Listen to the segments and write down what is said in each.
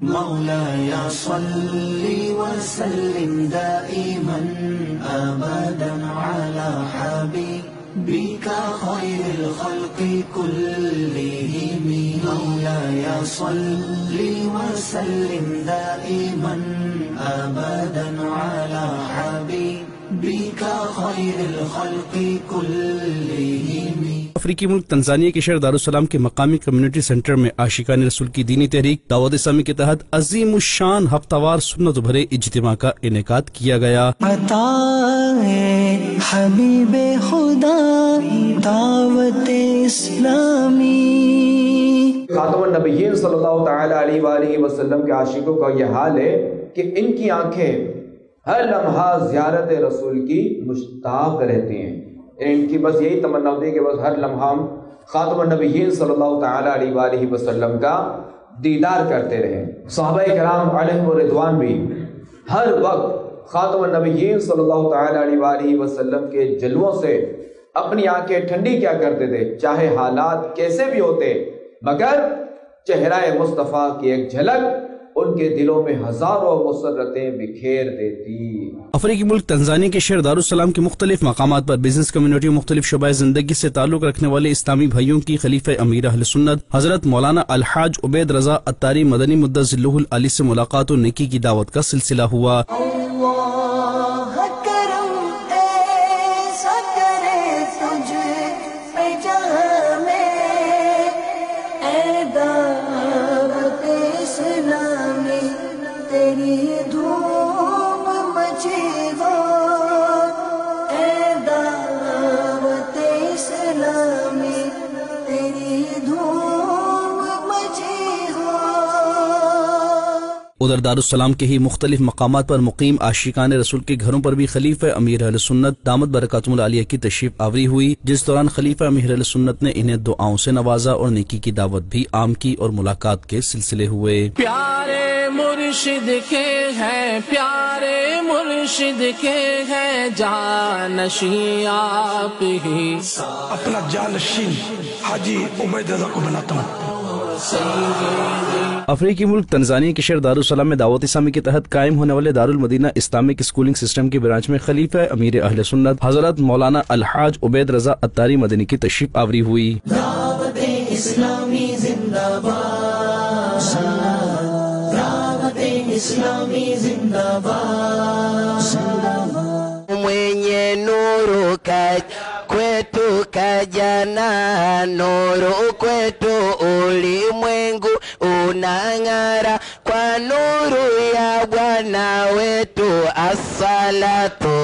مولاي صل وسلم دائما أبدا على حبيبك خير الخلق كلهم. مولاي صل وسلم دائما أبدا على حبيبك خير الخلق كلهم. افریقی ملک تنزانیہ کے شہر دارالسلام کے مقامی کمیونٹی سینٹر میں عاشقان رسول کی دینی تحریک دعوت اسلامی کے تحت عظیم الشان ہفتہ وار سنت بھرے اجتماع کا انعقاد کیا گیا. عطا حبیب خدا دعوت اسلامی. خاتم النبیین صلی اللہ تعالی علیہ وآلہ وسلم کے عاشقوں کا یہ حال ہے کہ ان کی آنکھیں ہر لمحہ زیارت رسول کی مشتاق رہتی ہیں. ان کی بس یہی تمنا ہوتی ہے کہ بس ہر لمحہ ہم خاتم النبیین صلی اللہ تعالی علیہ وآلہ وسلم کا دیدار کرتے رہیں. صحابہ کرام علیہم رضوان بھی ہر وقت خاتم النبیین صلی اللہ تعالی علیہ وآلہ وسلم کے جلووں سے اپنی آنکھیں ٹھنڈی کیا کرتے تھے، چاہے حالات کیسے بھی ہوتے، مگر چہرہ مصطفیٰ کی ایک جھلک ان کے دلوں میں ہزاروں مسرتیں بکھیر دیتی. افریقی ملک تنزانیہ کے شہر دارالسلام کے مختلف مقامات پر بزنس کمیونٹی مختلف شعبۂ زندگی سے تعلق رکھنے والے اسلامی بھائیوں کی خلیفہ امیر اہل سنت حضرت مولانا الحاج عبید رضا عطاری مدنی مدت ذلہ العلی سے ملاقات و نیکی کی دعوت کا سلسلہ ہوا. ادھر دارالسلام کے ہی مختلف مقامات پر مقیم عاشقان رسول کے گھروں پر بھی خلیفہ امیر اہل سنت دامت برکاتہم العالیہ کی تشریف آوری ہوئی، جس دوران خلیفہ امیر اہل سنت نے انہیں دعاؤں سے نوازا اور نیکی کی دعوت بھی عام کی اور ملاقات کے سلسلے ہوئے. پیارے مرشد کے ہیں، پیارے مرشد کے ہیں جانشین آپ ہی. اپنا جانشین حاجی عبید رضا کو بناتا ہوں. افریقی ملک تنزانیہ کے شہر دارالسلام میں دعوت اسلامی کے تحت قائم ہونے والے دارالمدینہ اسلامک اسکولنگ سسٹم کی برانچ میں خلیفہ امیر اہل سنت حضرت مولانا الحاج عبید رضا عطاری مدنی کی تشریف آوری ہوئی. دعوت اسلامی زندہ باد، دعوت اسلامی زندہ باد. mwenye nuru kwetu kajana, nuru kwetu ulimwengu unang'ara kwa nuru ya Bwana wetu. As-salatu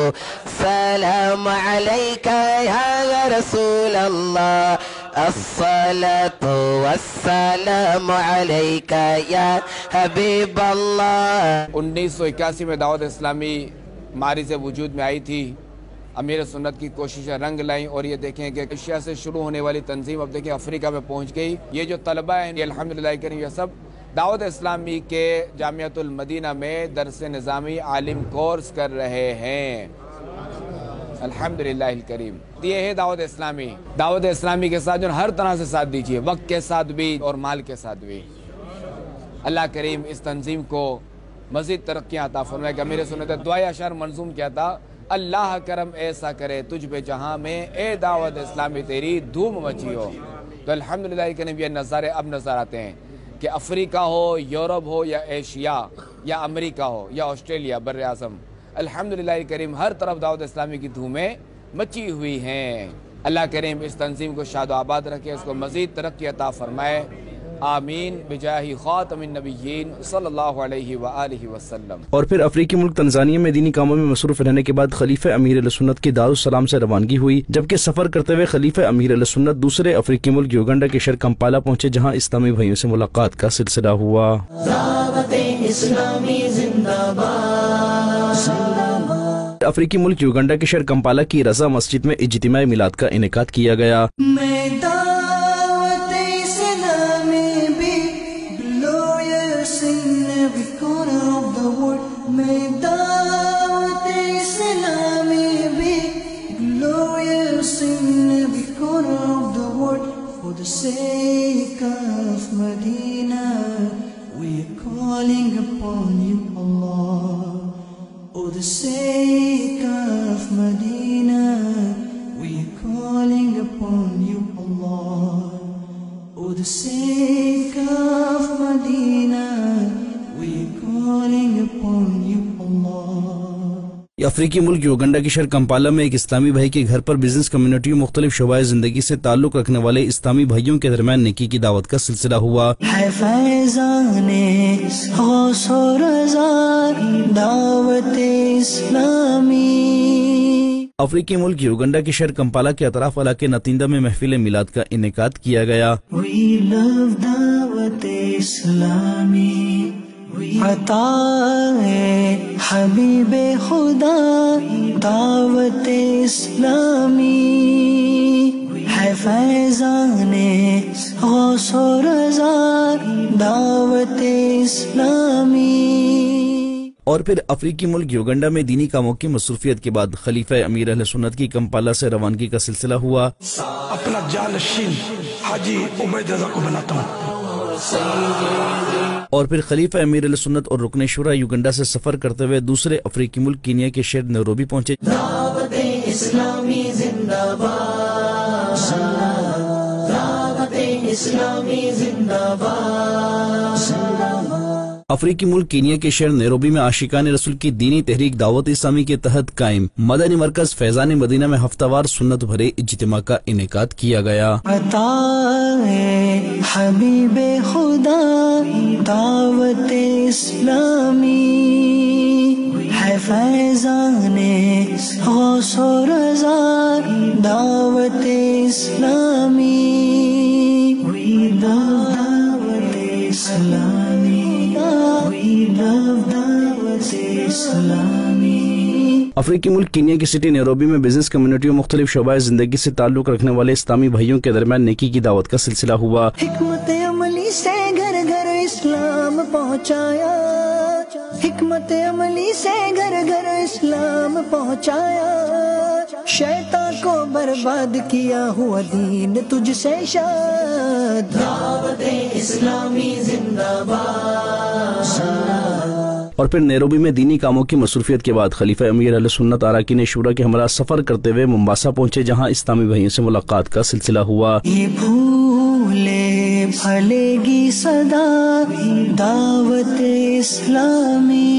salamu alayka ya Rasulallah, as-salatu was-salamu alayka ya Habiballah. 1981 میں دعوت اسلامی ماری سے وجود میں آئی تھی. امیر سنت کی کوششیں رنگ لائیں اور یہ دیکھیں کہ ایشیا سے شروع ہونے والی تنظیم اب دیکھیں افریقہ میں پہنچ گئی. یہ جو طلبہ ہیں یہ الحمدللہ کریم یہ سب دعوت اسلامی کے جامعۃ المدینہ میں درس نظامی عالم کورس کر رہے ہیں. الحمدللہ الکریم. یہ ہے دعوت اسلامی. دعوت اسلامی کے ساتھ جو ہر طرح سے ساتھ دیجیے، وقت کے ساتھ بھی اور مال کے ساتھ بھی. اللہ کریم اس تنظیم کو مزید ترقیاں عطا فرمائے. کہ امیر سنت دعائے اشعار منظوم کیا تھا، اللہ کرم ایسا کرے تجھ پہ جہاں میں، اے دعوت اسلامی تیری دھوم مچی ہو. تو الحمدللہ کریم یہ نظارے اب نظر آتے ہیں کہ افریقہ ہو، یورپ ہو یا ایشیا یا امریکہ ہو یا آسٹریلیا بر اعظم، الحمدللہ کریم ہر طرف دعوت اسلامی کی دھومیں مچی ہوئی ہیں. اللہ کریم اس تنظیم کو شاد و آباد رکھے، اس کو مزید ترقی عطا فرمائے. آمین بجاہ خاتم النبیین صلی اللہ علیہ وآلہ وسلم. اور پھر افریقی ملک تنزانیہ میں دینی کاموں میں مصروف رہنے کے بعد خلیفہ امیر اہل سنت کی دارالسلام سے روانگی ہوئی، جبکہ سفر کرتے ہوئے خلیفہ امیر اہل سنت دوسرے افریقی ملک یوگنڈا کے شہر کمپالا پہنچے، جہاں اسلامی بھائیوں سے ملاقات کا سلسلہ ہوا. دعوت اسلامی زندہ باد. افریقی ملک یوگنڈا کے شہر کمپالا کی رضا مسجد میں اجتماع میلاد کا انعقاد کیا گیا. For the sake of Medina, we call calling upon you, Allah. For the sake of Medina, we are calling upon you, Allah. For the sake of Medina, we are calling upon you, Allah. افریقی ملک یوگنڈا کے شہر کمپالا میں ایک اسلامی بھائی کے گھر پر business community و مختلف شعبۂ زندگی سے تعلق رکھنے والے اسلامی بھائیوں کے درمیان نیکی کی دعوت کا سلسلہ ہوا۔ ہے فیضان غوث و رضا دعوت اسلامی۔ افریقی ملک یوگنڈا کے شہر کمپالا کے اطراف علاقے نتیندہ میں محفل میلاد کا انعقاد کیا گیا۔ We love دعوت اسلامی، عطا ہے حبیب خدا دعوت اسلامی، ہے فیضان غوث و رضا دعوت اسلامی۔ اور پھر افریقی ملک یوگنڈا میں دینی کاموں کی مصروفیت کے بعد خلیفہ امیر اہل سنت کی کمپالا سے روانگی کا سلسلہ ہوا۔ اپنا جانشین حاجی عبید رضا کو بلاتا ہوں۔ اور پھر خلیفہ امیر اہل سنت اور رکن شورا یوگنڈا سے سفر کرتے ہوئے دوسرے افریقی ملک کینیا کے شہر نیروبی پہنچے۔ دعوت اسلامی زندہ باد، دعوت اسلامی زندہ باد۔ افریقی ملک کینیا کے شہر نیروبی میں عاشقان رسول کی دینی تحریک دعوت اسلامی کے تحت قائم مدنی مرکز فیضان مدینہ میں ہفتہ وار سنت بھرے اجتماع کا انعقاد کیا گیا۔ عطا ہے حبیب خدا دعوت اسلامی، ہے فیضان غوث و رضا دعوت اسلامی۔ We love دعوت اسلامی، We love دعوت اسلامی۔ افریقی ملک کینیا کی سٹی نیروبی میں بزنس کمیونٹی و مختلف شعبۂ زندگی سے تعلق رکھنے والے اسلامی بھائیوں کے درمیان نیکی کی دعوت کا سلسلہ ہوا۔ حکمت عملی سے گھر گھر اسلام پہنچایا، حکمت عملی سے گھر گھر اسلام پہنچایا، شیطان کو برباد کیا ہوا دین تجھ سے شاد، دعوت اسلامی زندہ باد۔ اور پھر نیروبی میں دینی کاموں کی مصروفیت کے بعد خلیفہ امیر اہل سنت اراکین شورا کے ہمراہ سفر کرتے ہوئے ممباسا پہنچے، جہاں اسلامی بھائیوں سے ملاقات کا سلسلہ ہوا۔ یہ بھولے پھلے گی صدا دعوت اسلامی۔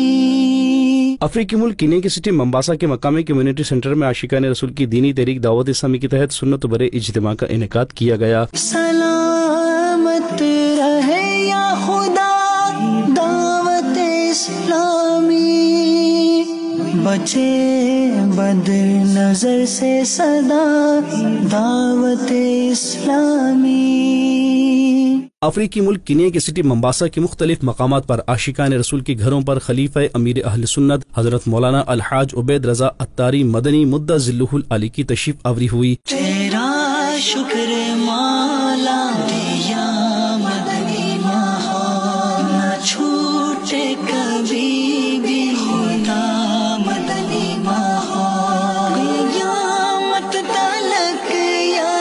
افریقی ملک کینیا کی سٹی ممباسا کے مقامی کمیونٹی سینٹر میں عاشقان رسول کی دینی تحریک دعوت اسلامی کے تحت سنت بھرے اجتماع کا انعقاد کیا گیا۔ سلامت رہے یا خدا دعوت اسلامی، بچے بد نظر سے صدا دعوت اسلامی۔ افریقی ملک کینیا کی سٹی ممباسا کے مختلف مقامات پر عاشقان رسول کے گھروں پر خلیفہ امیر اہل سنت حضرت مولانا الحاج عبید رضا اتاری مدنی مدہ ذلہ العالی کی تشریف آوری ہوئی۔ تیرا شکر مولا دیا مدنی ماحول، نہ چھوٹے کبھی بھی خدا مدنی ماحول، قیامت تلک یا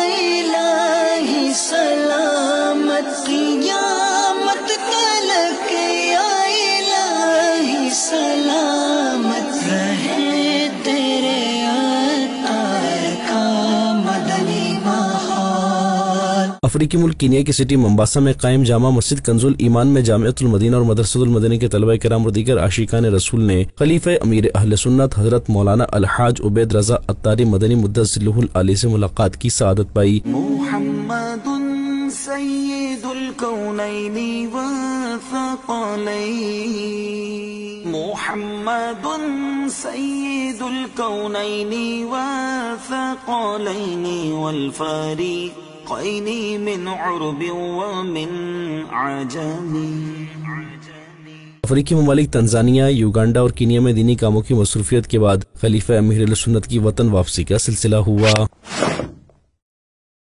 الہی سلامت، قیامت تلک یا الہی سلامت رہے تیرے عطار کا مدنی ماحول۔ افریقی ملک کینیا کی سٹی ممباسا میں قائم جامع مسجد کنز الایمان میں جامعۃ المدینہ اور مدرسۃ المدنی کے طلبہ کرام اور دیگر عاشقان رسول نے خلیفہ امیر اہل سنت حضرت مولانا الحاج عبید رضا اتاری مدنی مدہ ذلہ العالی سے ملاقات کی سعادت پائی۔ محمد سید الکونین والثقلین، محمد سید الکونین والثقلین والفریقین من عرب ومن عجم۔ افریقی ممالک تنزانیہ، یوگانڈا اور کینیا میں دینی کاموں کی مصروفیت کے بعد خلیفہ امیر اہل سنت کی وطن واپسی کا سلسلہ ہوا۔